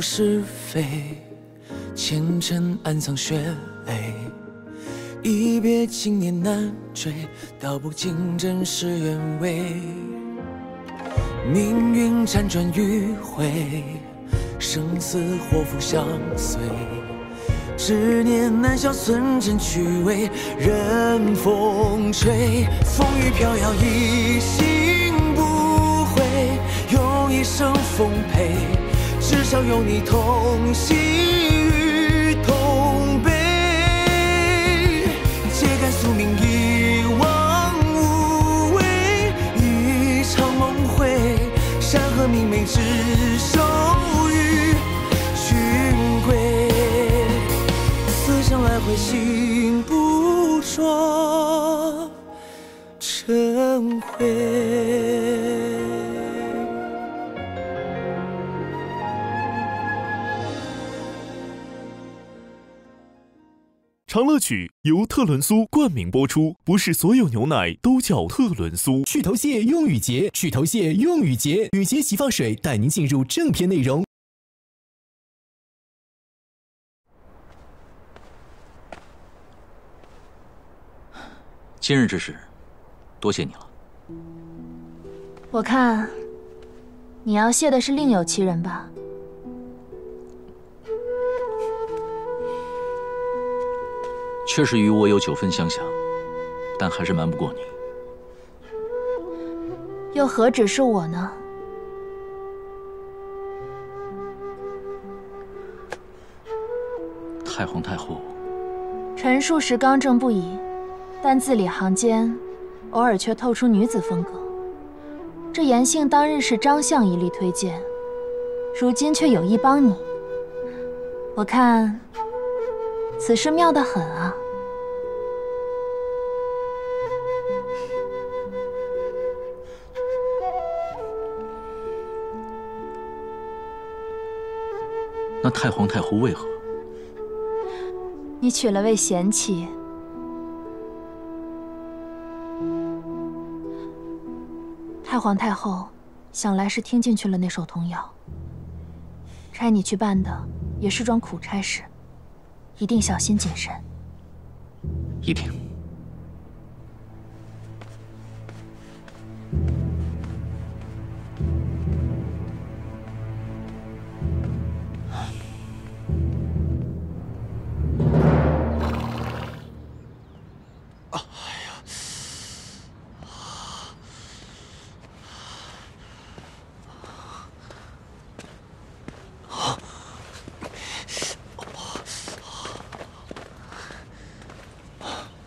过是非，前尘暗藏血泪。一别经年难追，道不尽真实原委。命运辗转迂回，生死祸福相随。执念难消，寸真去伪，任风吹。风雨飘摇，一心不悔，用一生奉陪。至少有你同喜与同悲。揭竿宿命，一往无为，一场梦回。山河明媚，执手与君归。思想来回，心不说尘灰。长乐曲由特仑苏冠名播出，不是所有牛奶都叫特仑苏。去头屑用雨洁，去头屑用雨洁，雨洁洗发水带您进入正片内容。今日之事，多谢你了。我看你要谢的是另有其人吧？确实与我有9分相像，但还是瞒不过你。又何止是我呢？太皇太后，陈述时刚正不移，但字里行间偶尔却透出女子风格。这言幸当日是张相一力推荐，如今却有意帮你，我看此事妙得很啊。那太皇太后为何？你娶了位贤妻，太皇太后想来是听进去了那首童谣，差你去办的也是桩苦差事，一定小心谨慎。一定。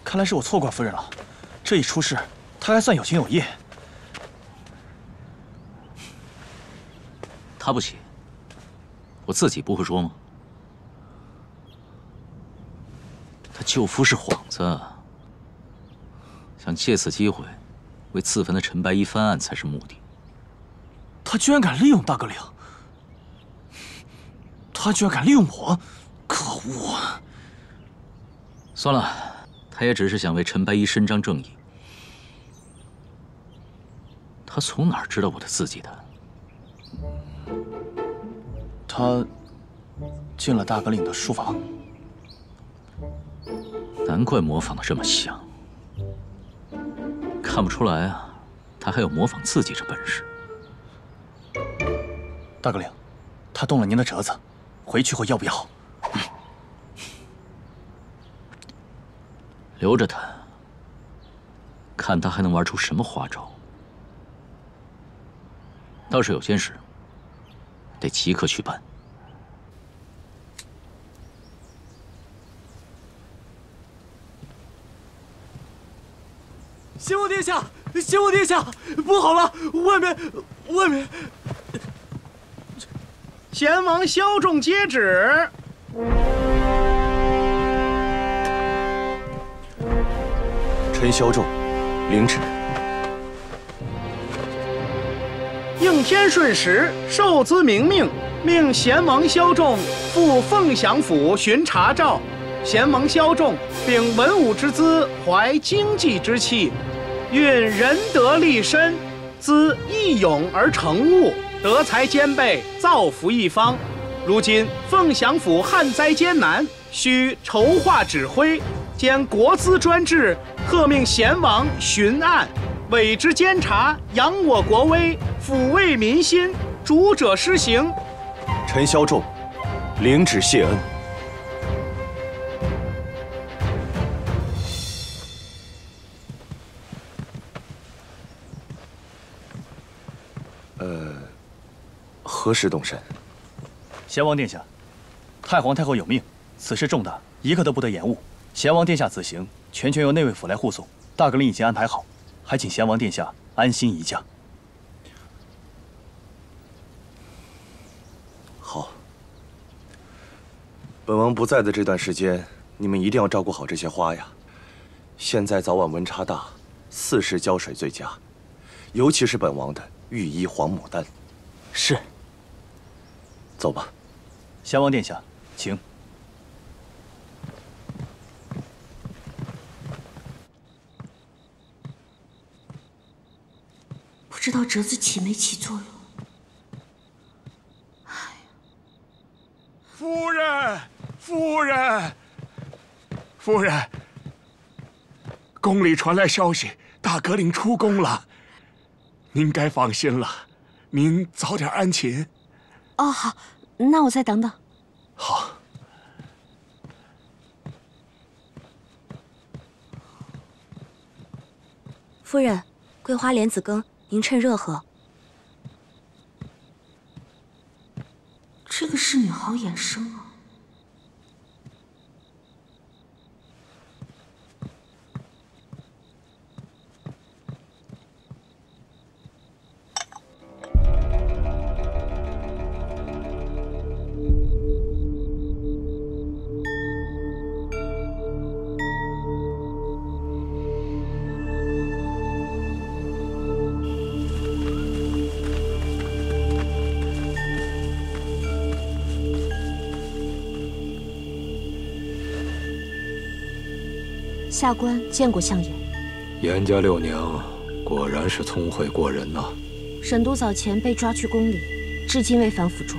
看来是我错怪夫人了，这一出事，她还算有情有义。她不起，我自己不会说吗？他舅父是幌子，想借此机会为自焚的陈白衣翻案才是目的。他居然敢利用大哥领，他居然敢利用我，可恶！算了。他也只是想为陈白衣伸张正义。他从哪儿知道我的字迹的？他进了大哥领的书房。难怪模仿的这么像。看不出来啊，他还有模仿字迹这本事。大哥领，他动了您的折子，回去后要不要？留着他，看他还能玩出什么花招。倒是有件事，得即刻去办。先王殿下，先王殿下，不好了，外面！贤王萧仲接旨。臣萧仲，领旨。应天顺时，受兹明命，命贤王萧仲赴凤翔府巡查诏。贤王萧仲秉文武之资，怀经济之气，运仁德立身，兹义勇而成物，德才兼备，造福一方。如今凤翔府旱灾艰难，需筹划指挥，兼国资专制，特命贤王巡案，委之监察，扬我国威，抚慰民心，主者施行。臣萧仲，领旨谢恩。何时动身？贤王殿下，太皇太后有命，此事重大，一刻都不得延误。贤王殿下此行全权由内卫府来护送，大阁令已经安排好，还请贤王殿下安心移驾。好。本王不在的这段时间，你们一定要照顾好这些花呀。现在早晚温差大，4时浇水最佳，尤其是本王的御医黄牡丹。是。走吧。贤王殿下，请。不知道折子起没起作用。夫人，夫人，夫人，宫里传来消息，大阁令出宫了。您该放心了，您早点安寝。哦，好，那我再等等。好。夫人，桂花莲子羹，您趁热喝。这个侍女好眼生啊。下官见过相爷。严家六娘果然是聪慧过人呐。沈都早前被抓去宫里，至今未返府中。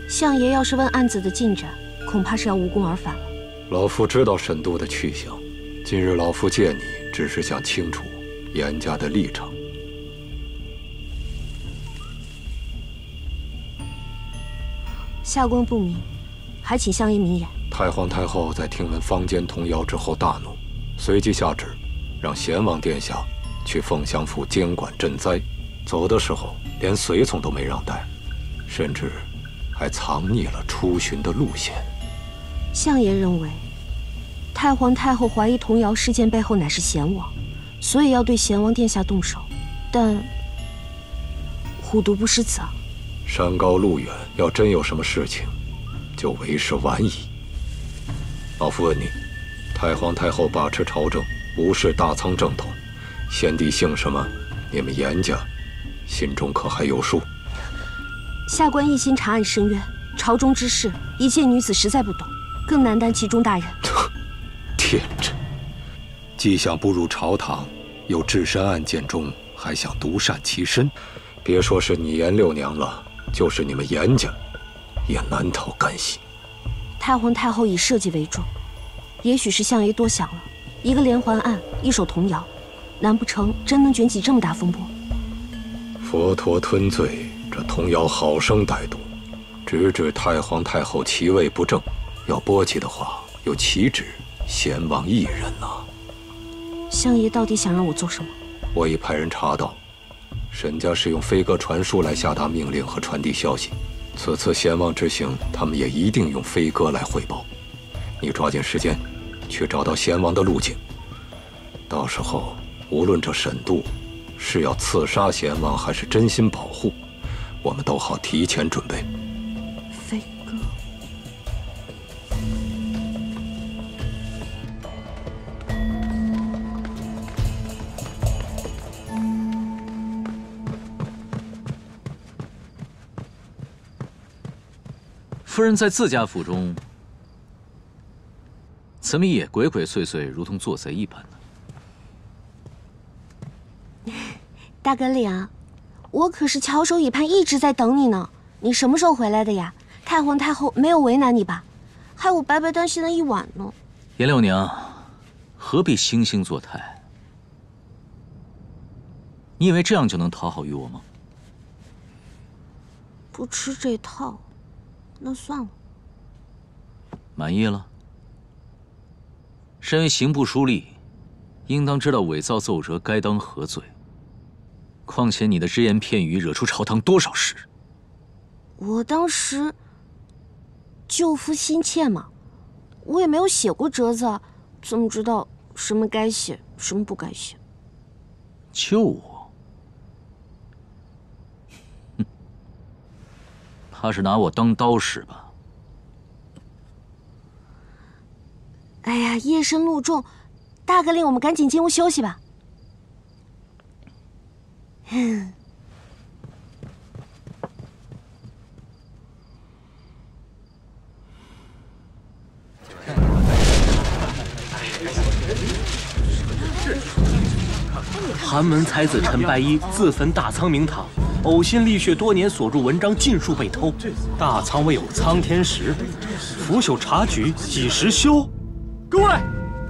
相爷要是问案子的进展，恐怕是要无功而返了。老夫知道沈都的去向，今日老夫见你，只是想清楚严家的立场。下官不明，还请相爷明言。太皇太后在听闻坊间童谣之后大怒，随即下旨，让贤王殿下去凤翔府监管赈灾。走的时候连随从都没让带，甚至还藏匿了出巡的路线。相爷认为，太皇太后怀疑童谣事件背后乃是贤王，所以要对贤王殿下动手。但虎毒不食子啊！山高路远，要真有什么事情，就为时晚矣。老夫问你，太皇太后把持朝政，无视大仓正统，先帝姓什么？你们严家心中可还有数？下官一心查案申冤，朝中之事，一介女子实在不懂，更难担其中大任。天真！既想步入朝堂，又置身案件中，还想独善其身。别说是你严六娘了，就是你们严家，也难逃干系。太皇太后以社稷为重，也许是相爷多想了。一个连环案，一首童谣，难不成真能卷起这么大风波？佛陀吞罪，这童谣好生歹毒，直指太皇太后其位不正。要波及的话，又岂止贤王一人呐？相爷到底想让我做什么？我已派人查到，沈家是用飞鸽传书来下达命令和传递消息。此次贤王之行，他们也一定用飞鸽来汇报。你抓紧时间，去找到贤王的路径。到时候，无论这沈度是要刺杀贤王，还是真心保护，我们都好提前准备。飞鸽。夫人在自家府中，怎么也鬼鬼祟祟，如同做贼一般呢？大哥令，我可是翘首以盼，一直在等你呢。你什么时候回来的呀？太太皇太后没有为难你吧？害我白白担心了一晚呢。颜六娘，何必惺惺作态？你以为这样就能讨好于我吗？不吃这套，那算了。满意了？身为刑部书吏，应当知道伪造奏折该当何罪。况且你的只言片语惹出朝堂多少事？我当时救夫心切嘛，我也没有写过折子，怎么知道什么该写，什么不该写？救我？哼，怕是拿我当刀使吧？哎呀，夜深路重，大哥令我们赶紧进屋休息吧。寒门才子陈白衣自焚大仓明堂，呕心沥血多年所著文章尽数被偷，大仓未有苍天石，腐朽察举几时休？各位，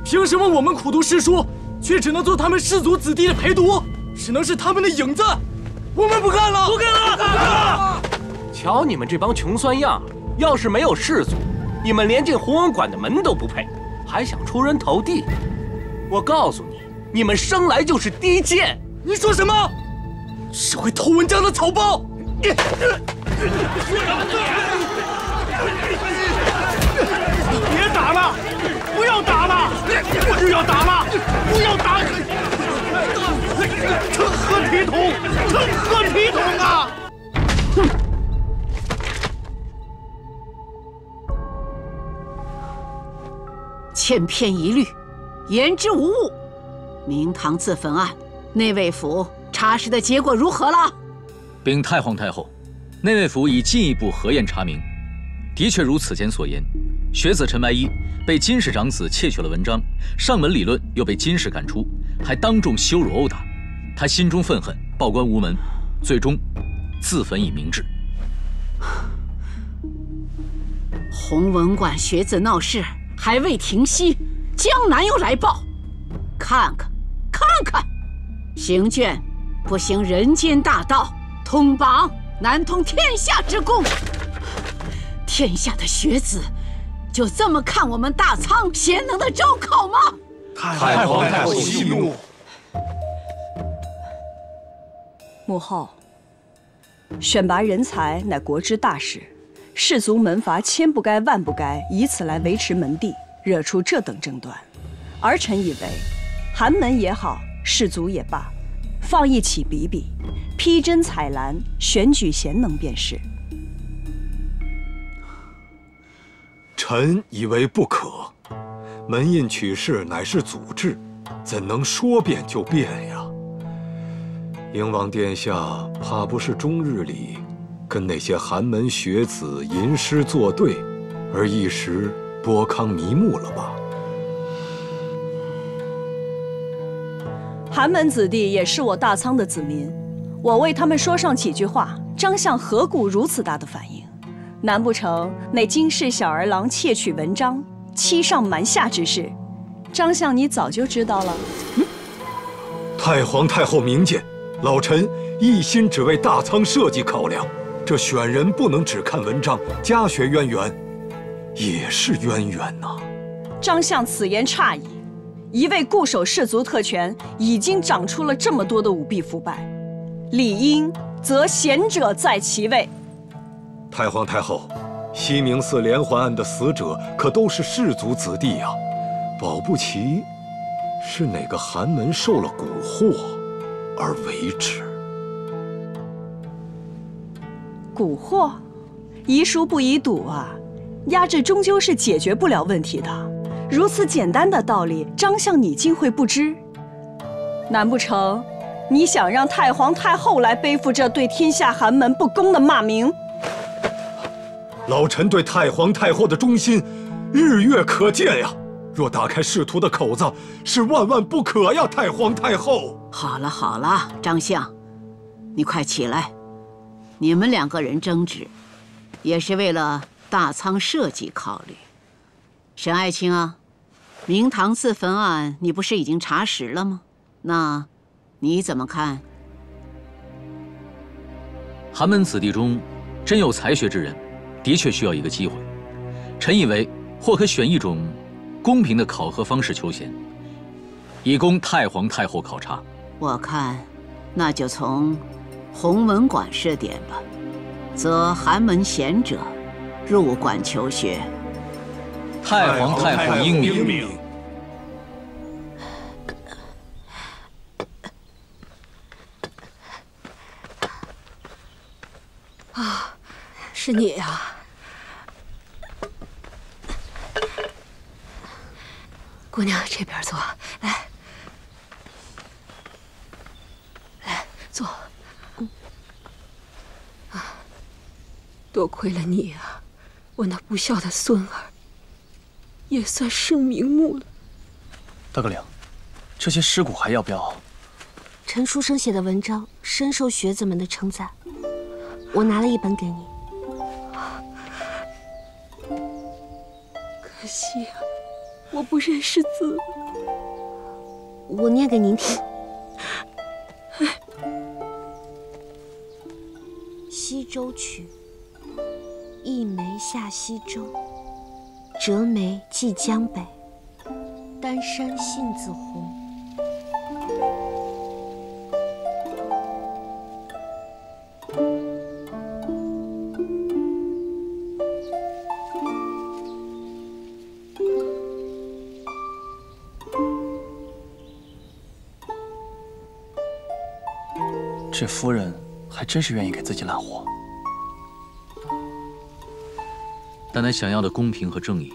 凭什么我们苦读诗书，却只能做他们士族子弟的陪读，只能是他们的影子？我们不干了！不干了！不干了！瞧你们这帮穷酸样，要是没有士族，你们连进弘文馆的门都不配，还想出人头地？我告诉你，你们生来就是低贱！你说什么？是会偷文章的草包！别打了！不要打了！我就要打了！不要打！成何体统！成何体统啊！哼！千篇一律，言之无物。明堂自焚案，内卫府查实的结果如何了？禀太皇太后，内卫府已进一步核验查明，的确如此前所言，学子陈白衣被金氏长子窃取了文章，上门理论又被金氏赶出，还当众羞辱殴打，他心中愤恨，报官无门，最终自焚以明志。弘文馆学子闹事还未停息，江南又来报，看看，行卷不行人间大道，通榜难通天下之功。天下的学子就这么看我们大仓贤能的招考吗？太皇太后息怒。母后，选拔人才乃国之大事，士族门阀千不该万不该以此来维持门第，惹出这等争端。儿臣以为，寒门也好，士族也罢，放一起比比，披针采兰，选举贤能便是。臣以为不可，门印取士乃是祖制，怎能说变就变呀？英王殿下怕不是终日里跟那些寒门学子吟诗作对，而一时拨康迷目了吧？寒门子弟也是我大仓的子民，我为他们说上几句话，张相何故如此大的反应？难不成那金氏小儿郎窃取文章，欺上瞒下之事，张相你早就知道了？太皇太后明鉴，老臣一心只为大仓社稷考量，这选人不能只看文章，家学渊源也是渊源呐。张相此言差矣，一味固守士族特权，已经长出了这么多的舞弊腐败，理应则贤者在其位。太皇太后，西明寺连环案的死者可都是士族子弟呀，保不齐是哪个寒门受了蛊惑而为之。蛊惑？宜疏不宜堵啊！压制终究是解决不了问题的。如此简单的道理，张相你竟会不知？难不成你想让太皇太后来背负这对天下寒门不公的骂名？老臣对太皇太后的忠心，日月可见呀！若打开仕途的口子，是万万不可呀！太皇太后，好了好了，张相，你快起来。你们两个人争执，也是为了大仓社稷考虑。沈爱卿啊，明堂自焚案你不是已经查实了吗？那你怎么看？寒门子弟中，真有才学之人，的确需要一个机会。臣以为，或可选一种公平的考核方式求贤，以供太皇太后考察。我看，那就从弘文馆设点吧，则寒门贤者入馆求学。太皇太后英明。啊，是你呀！姑娘，这边坐，来，来坐。啊，多亏了你啊，我那不孝的孙儿也算是瞑目了。大哥领，这些尸骨还要不要？陈书生写的文章深受学子们的称赞，我拿了一本给你。可惜啊，我不认识字，我念给您听。西洲曲，一梅下西洲，折梅寄江北，丹山杏子红。这夫人还真是愿意给自己揽活，但他想要的公平和正义，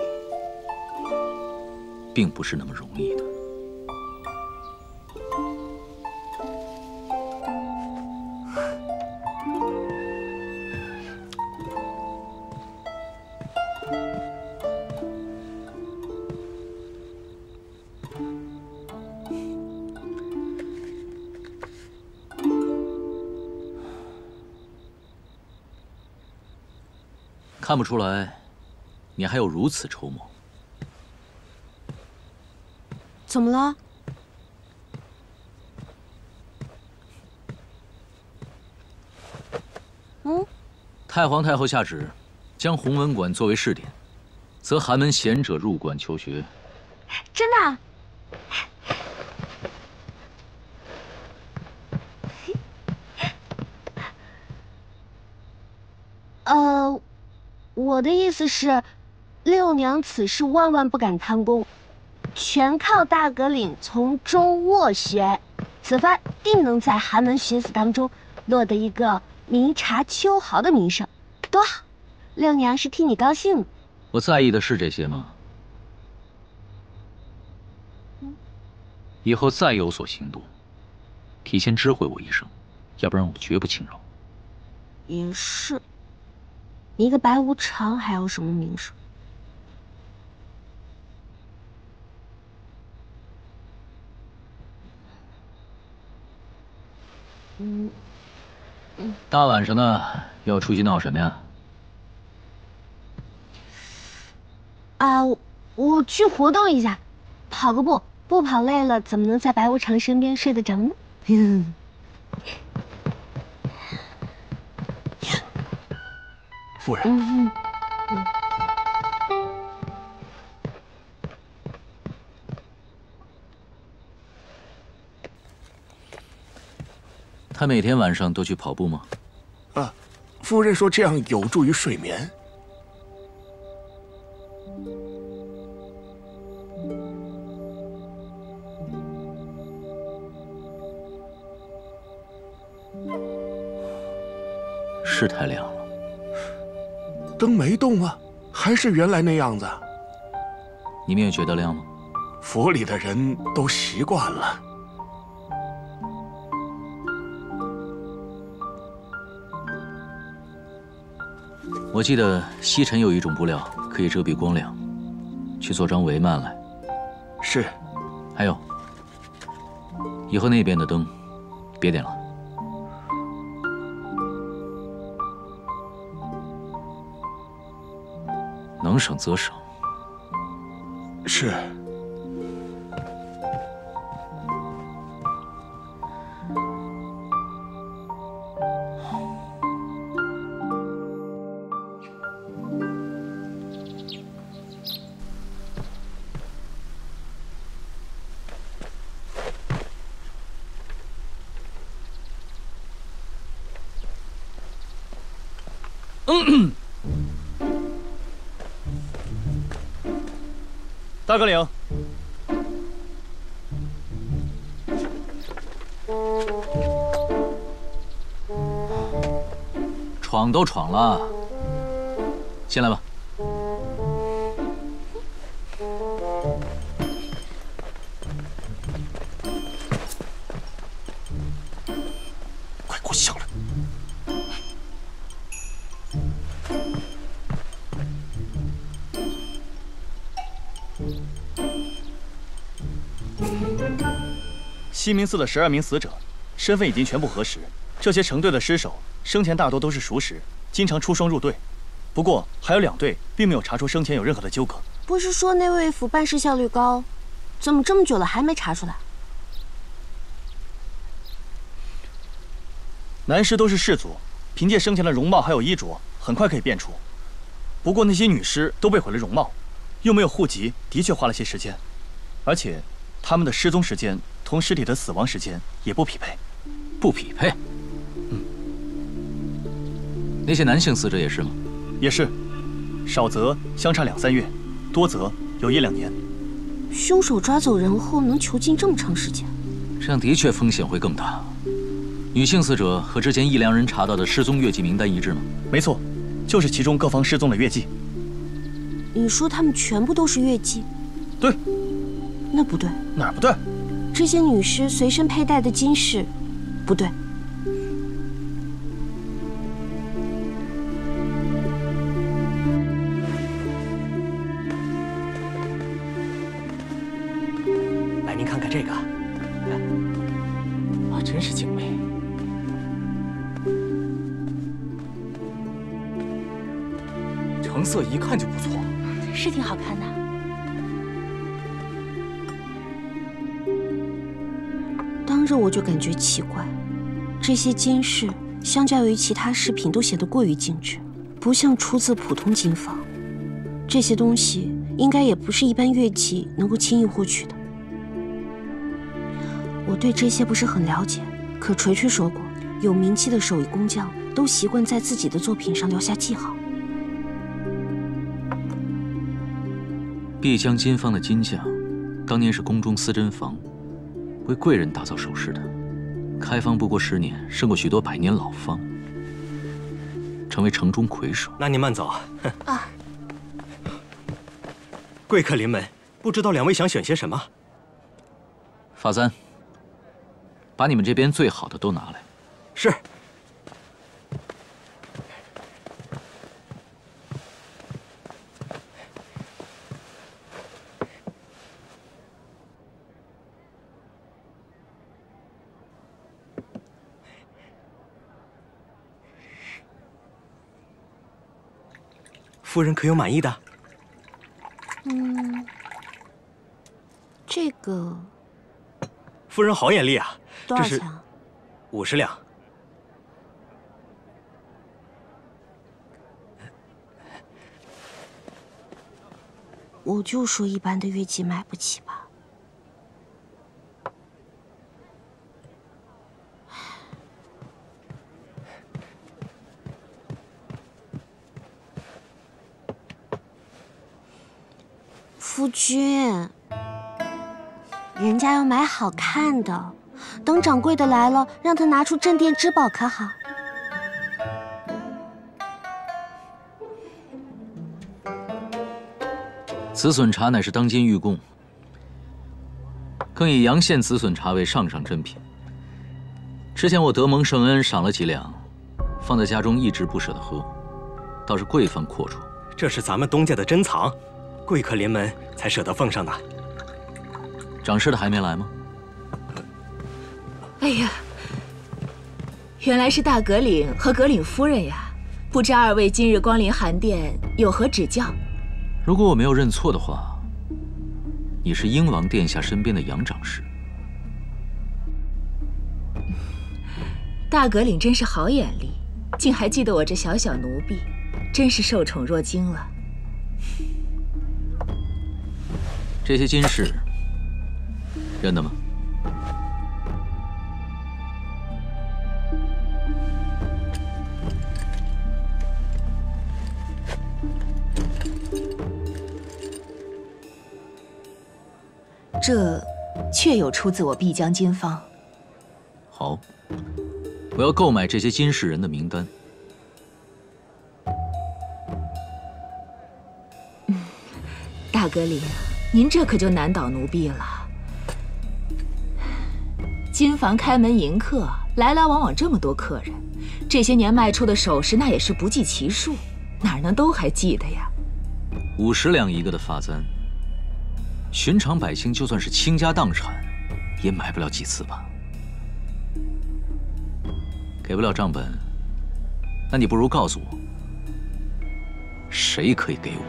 并不是那么容易的。看不出来，你还有如此筹谋。怎么了？太皇太后下旨，将弘文馆作为试点，则寒门贤者入馆求学。真的？我的意思是，六娘此事万万不敢贪功，全靠大阁领从中斡旋，此番定能在寒门学子当中落得一个明察秋毫的名声，多好！六娘是替你高兴。我在意的是这些吗？以后再有所行动，提前知会我一声，要不然我绝不轻饶。也是。一个白无常还有什么名声？大晚上的要出去闹什么呀？啊，我去活动一下，跑个步，不跑累了，怎么能在白无常身边睡得着呢？夫人。他每天晚上都去跑步吗？啊，夫人说这样有助于睡眠。是太亮了。灯没动啊，还是原来那样子。你们也觉得亮吗？府里的人都习惯了。我记得西城有一种布料可以遮蔽光亮，去做张帷幔来。是。还有，以后那边的灯别点了。省则省。是。大哥领，闯都闯了，进来吧。快给我下来！西明寺的12名死者，身份已经全部核实。这些成队的尸首，生前大多都是熟识，经常出双入对。不过还有2对，并没有查出生前有任何的纠葛。不是说内卫府办事效率高，怎么这么久了还没查出来？男尸都是氏族，凭借生前的容貌还有衣着，很快可以辨出。不过那些女尸都被毁了容貌，又没有户籍，的确花了些时间。而且，他们的失踪时间同尸体的死亡时间也不匹配。不匹配？那些男性死者也是吗？也是，少则相差2、3月，多则有1、2年。凶手抓走人后能囚禁这么长时间？这样的确风险会更大。女性死者和之前1、2人查到的失踪月季名单一致吗？没错，就是其中各方失踪的月季。你说他们全部都是月季？对。那不对。哪儿不对？这些女尸随身佩戴的金饰，不对。来，您看看这个，啊，真是精美。成色一看就不错，是挺好看的。当着我就感觉奇怪，这些金饰相较于其他饰品都显得过于精致，不像出自普通金坊。这些东西应该也不是一般乐伎能够轻易获取的。我对这些不是很了解，可锤锤说过，有名气的手艺工匠都习惯在自己的作品上留下记号。碧江金坊的金匠，当年是宫中司针坊为贵人打造首饰的，开坊不过10年，胜过许多100年老坊，成为城中魁首。那您慢走。啊，贵客临门，不知道2位想选些什么？法簪，把你们这边最好的都拿来。是。夫人可有满意的？这个。夫人好眼力啊！多少钱？50两。我就说一般的乐伎买不起吧。夫君，人家要买好看的，等掌柜的来了，让他拿出镇店之宝可好？紫笋茶乃是当今御贡，更以阳县紫笋茶为上上珍品。之前我得蒙圣恩，赏了几两，放在家中一直不舍得喝，倒是贵方阔绰。这是咱们东家的珍藏。贵客临门才舍得奉上的。掌事的还没来吗？哎呀，原来是大阁领和阁领夫人呀！不知2位今日光临寒殿，有何指教？如果我没有认错的话，你是英王殿下身边的杨长士。大阁领真是好眼力，竟还记得我这小小奴婢，真是受宠若惊了。这些金饰认得吗？这确有出自我必江金方。好，我要购买这些金饰人的名单。大阁领，您这可就难倒奴婢了。金房开门迎客，来来往往这么多客人，这些年卖出的首饰那也是不计其数，哪能都还记得呀？50两一个的发簪，寻常百姓就算是倾家荡产，也买不了几次吧？给不了账本，那你不如告诉我，谁可以给我？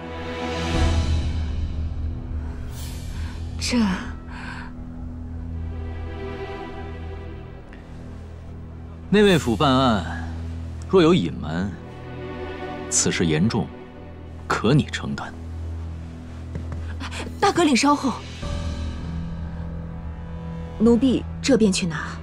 这内卫府办案，若有隐瞒，此事严重，可你承担。大阁领稍后，奴婢这便去拿。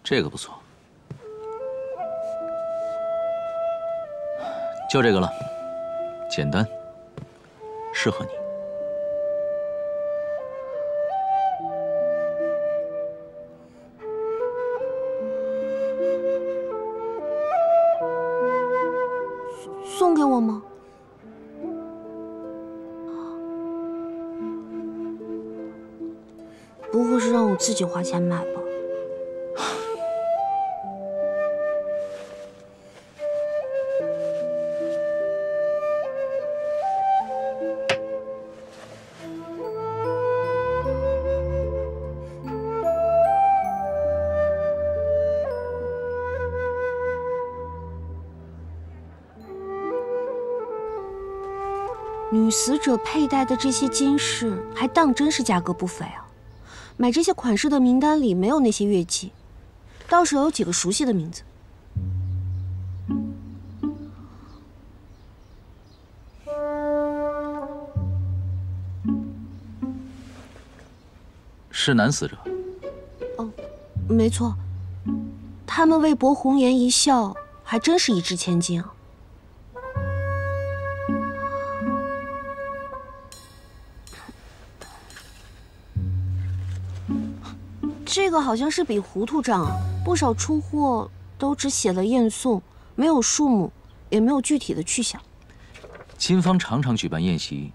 这个不错，就这个了，简单，适合你。送给我吗？不会是让我自己花钱买吧？女死者佩戴的这些金饰，还当真是价格不菲啊！买这些款式的名单里没有那些月季，倒是有几个熟悉的名字。是男死者？哦，没错，他们为博红颜一笑，还真是一掷千金啊！这个好像是笔糊涂账啊，不少出货都只写了宴送，没有数目，也没有具体的去向。金方常常举办宴席，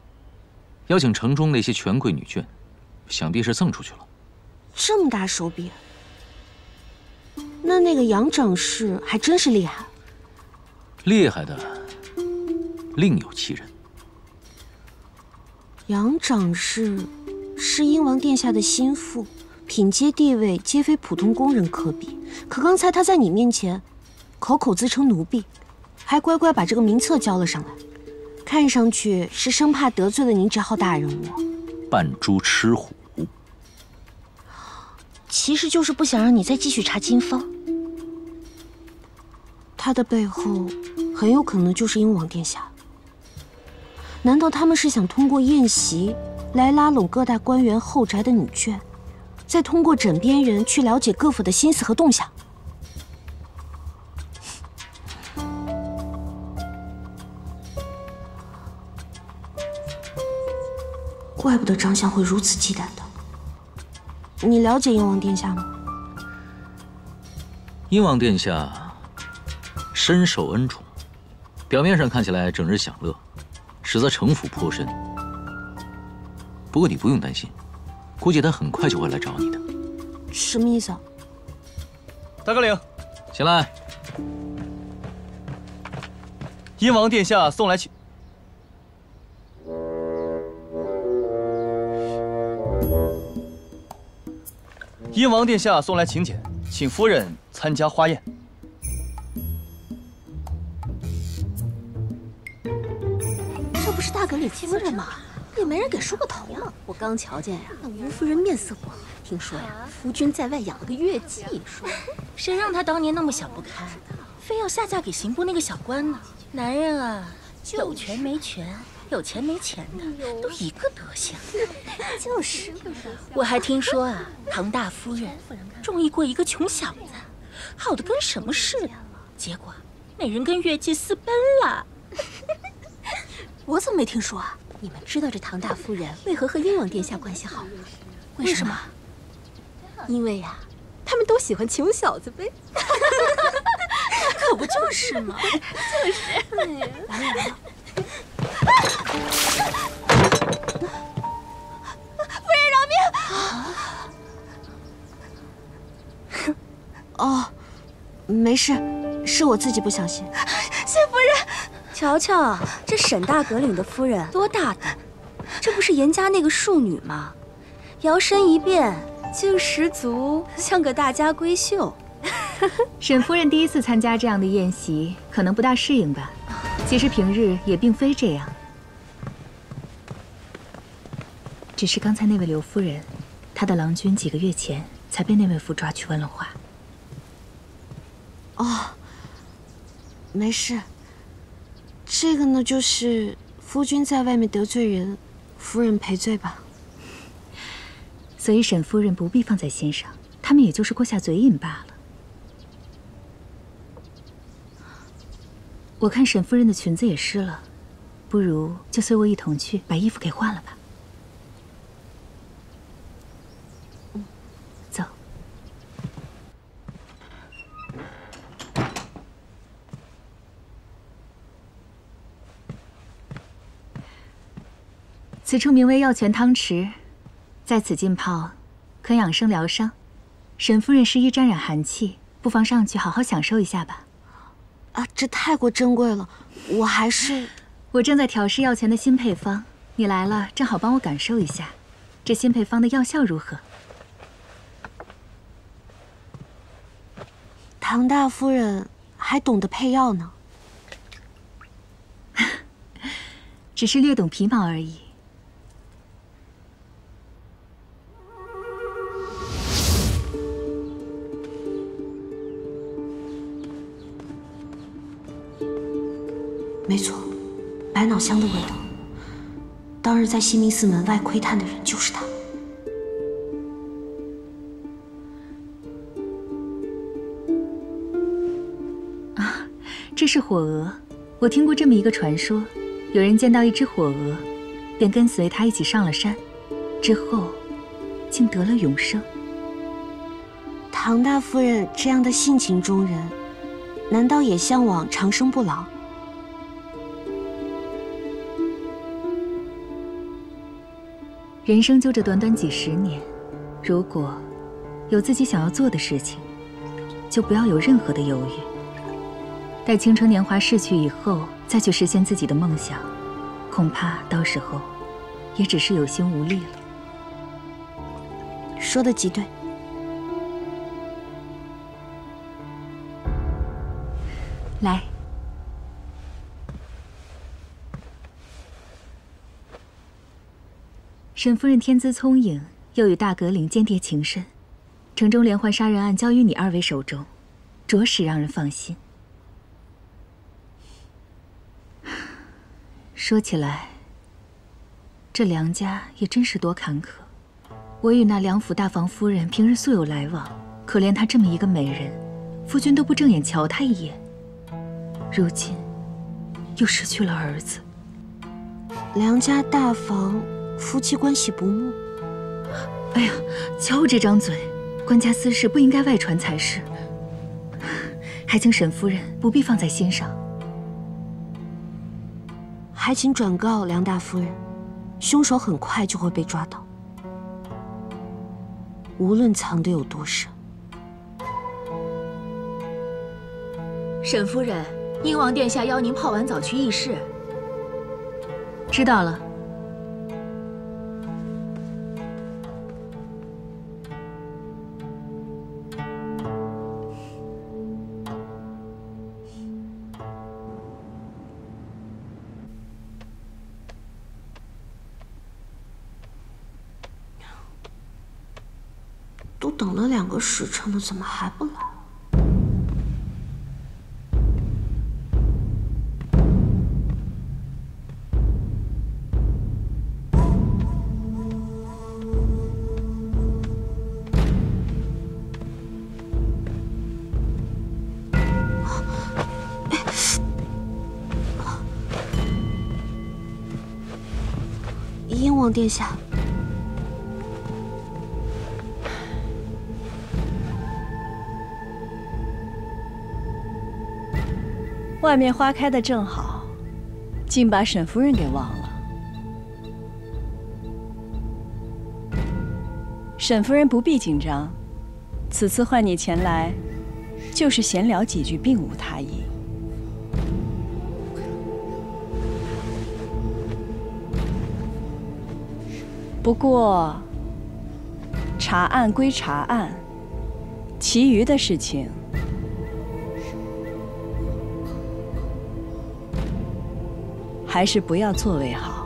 邀请城中那些权贵女眷，想必是赠出去了。这么大手笔，那个杨长士还真是厉害。厉害的另有其人。杨长士是英王殿下的心腹。品阶地位皆非普通工人可比，可刚才他在你面前，口口自称奴婢，还乖乖把这个名册交了上来，看上去是生怕得罪了您这号大人物。扮猪吃虎，其实就是不想让你再继续查金方。他的背后很有可能就是英王殿下。难道他们是想通过宴席来拉拢各大官员后宅的女眷？再通过枕边人去了解各府的心思和动向。怪不得张相会如此忌惮的。你了解英王殿下吗？英王殿下深受恩宠，表面上看起来整日享乐，实则城府颇深。不过你不用担心。估计他很快就会来找你的。什么意思啊？大哥领，起来。殷王殿下送来请。殷王殿下送来请柬，请夫人参加花宴。这不是大阁里夫人吗？也没人给梳个头呢。我刚瞧见呀，那吴夫人面色不好，听说呀，夫君在外养了个月季。谁让她当年那么想不开，非要下嫁给刑部那个小官呢？男人啊，有权没权，有钱没钱的，都一个德行。就是，我还听说啊，唐大夫人中意过一个穷小子，好的跟什么似的，结果那人跟月季私奔了。我怎么没听说啊？你们知道这唐大夫人为何和燕王殿下关系好吗？为什么？因为呀，他们都喜欢穷小子呗。可不就是吗？就是。来了来了。夫人饶命！哦，没事，是我自己不小心。谢夫人。瞧瞧，这沈大阁领的夫人多大胆！这不是严家那个庶女吗？摇身一变，就十足像个大家闺秀。沈夫人第一次参加这样的宴席，可能不大适应吧。其实平日也并非这样，只是刚才那位刘夫人，她的郎君几个月前才被内卫府抓去问了话。哦，没事。这个呢，就是夫君在外面得罪人，夫人赔罪吧。所以沈夫人不必放在心上，他们也就是过下嘴瘾罢了。我看沈夫人的裙子也湿了，不如就随我一同去把衣服给换了吧。走。此处名为药泉汤池，在此浸泡，可养生疗伤。沈夫人适宜沾染寒气，不妨上去好好享受一下吧。啊，这太过珍贵了，我还是……我正在调试药泉的新配方，你来了正好帮我感受一下，这新配方的药效如何？唐大夫人还懂得配药呢，只是略懂皮毛而已。没错，百脑香的味道。当日在西明寺门外窥探的人就是他。啊，这是火蛾。我听过这么一个传说，有人见到一只火蛾，便跟随他一起上了山，之后竟得了永生。唐大夫人这样的性情中人，难道也向往长生不老？人生就这短短几十年，如果有自己想要做的事情，就不要有任何的犹豫。待青春年华逝去以后，再去实现自己的梦想，恐怕到时候也只是有心无力了。说得极对。来。沈夫人天资聪颖，又与大阁领间谍情深，城中连环杀人案交于你二位手中，着实让人放心。说起来，这梁家也真是多坎坷。我与那梁府大房夫人平日素有来往，可怜她这么一个美人，夫君都不正眼瞧她一眼。如今又失去了儿子。梁家大房夫妻关系不睦。哎呀，瞧我这张嘴，官家私事不应该外传才是。还请沈夫人不必放在心上。还请转告梁大夫人，凶手很快就会被抓到。无论藏得有多深。沈夫人，英王殿下邀您泡完澡去议事。知道了。都等了2个时辰了，怎么还不来？英王殿下。 外面花开的正好，竟把沈夫人给忘了。沈夫人不必紧张，此次唤你前来，就是闲聊几句，并无他意。不过，查案归查案，其余的事情。 还是不要做为好。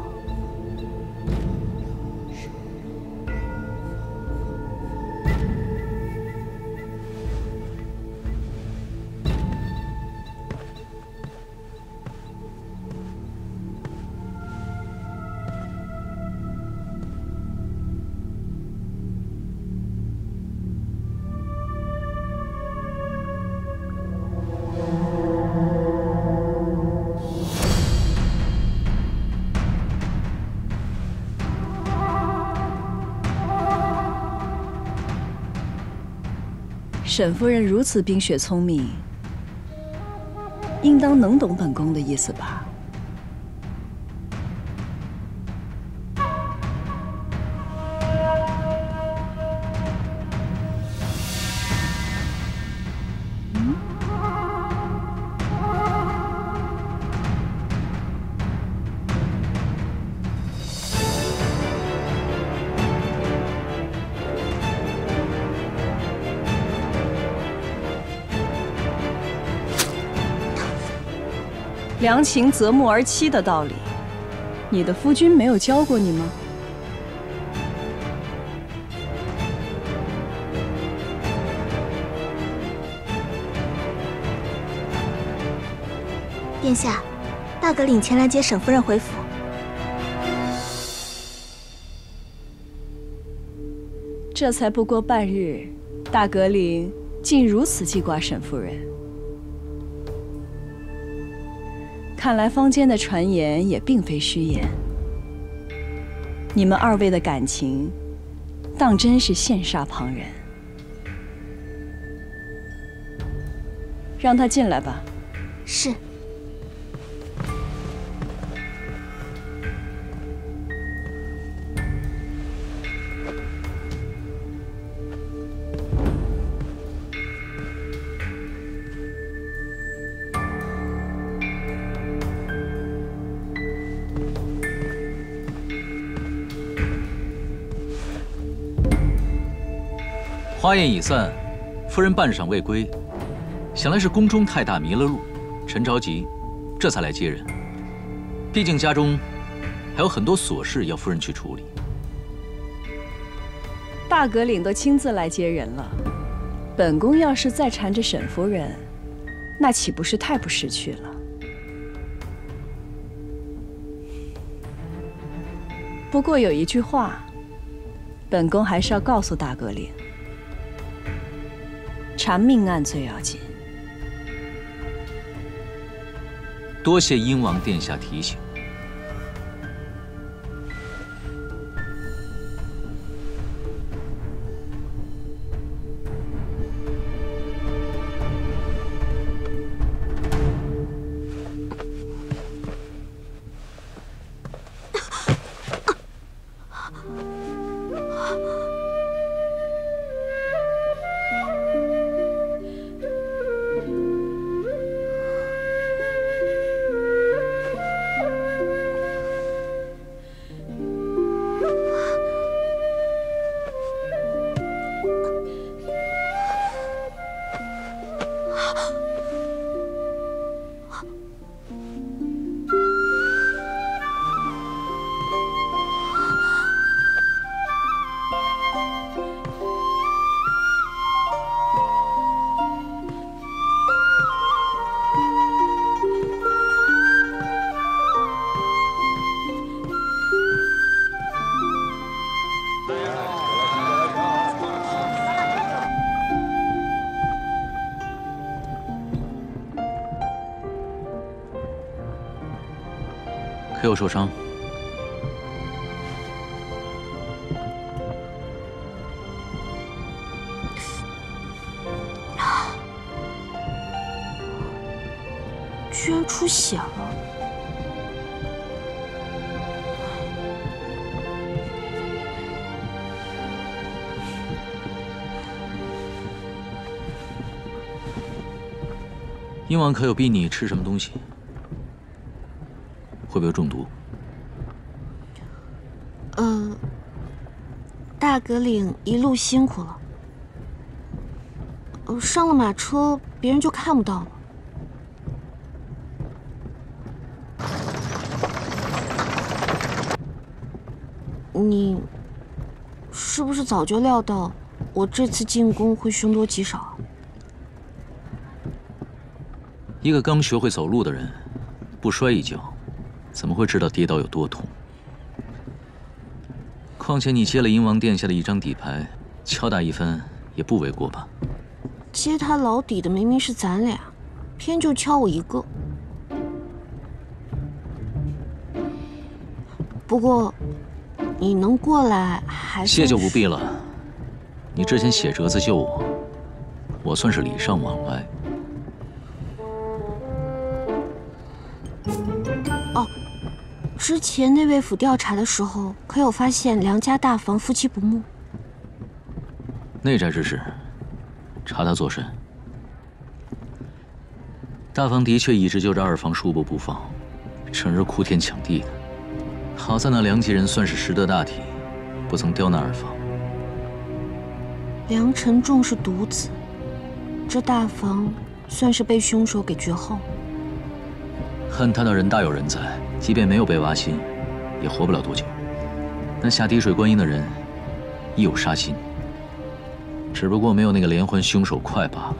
沈夫人如此冰雪聪明，应当能懂本宫的意思吧？良禽择木而栖的道理，你的夫君没有教过你吗？殿下，大阁领前来接沈夫人回府。这才不过半日，大阁领竟如此记挂沈夫人。 看来坊间的传言也并非虚言，你们2位的感情，当真是羡煞旁人。让他进来吧。是。花宴已散，夫人半晌未归，想来是宫中太大迷了路，臣着急，这才来接人。毕竟家中还有很多琐事要夫人去处理。大阁领都亲自来接人了，本宫要是再缠着沈夫人，那岂不是太不识趣了？不过有一句话，本宫还是要告诉大阁领。 查命案最要紧。多谢英王殿下提醒。可有受伤？居然出血了！鹰王可有逼你吃什么东西？会不会有中毒？大葛岭一路辛苦了。上了马车，别人就看不到了。你是不是早就料到我这次进宫会凶多吉少？一个刚学会走路的人，不摔一跤，怎么会知道跌倒有多痛？况且你接了鹰王殿下的一张底牌，敲打一番也不为过吧？接他老底的明明是咱俩，偏就敲我一个。不过，你能过来还谢就不必了。你之前写折子救我，我算是礼尚往来。哦，之前内卫府调查的时候，可有发现梁家大房夫妻不睦？内宅之事，查他作甚？大房的确一直就着二房叔伯不放，整日哭天抢地的。好在那梁吉人算是识得大体，不曾刁难二房。梁承仲是独子，这大房算是被凶手给绝后了。恨他的人大有人在，即便没有被挖心，也活不了多久。那下滴水观音的人亦有杀心，只不过没有那个连环凶手快罢了。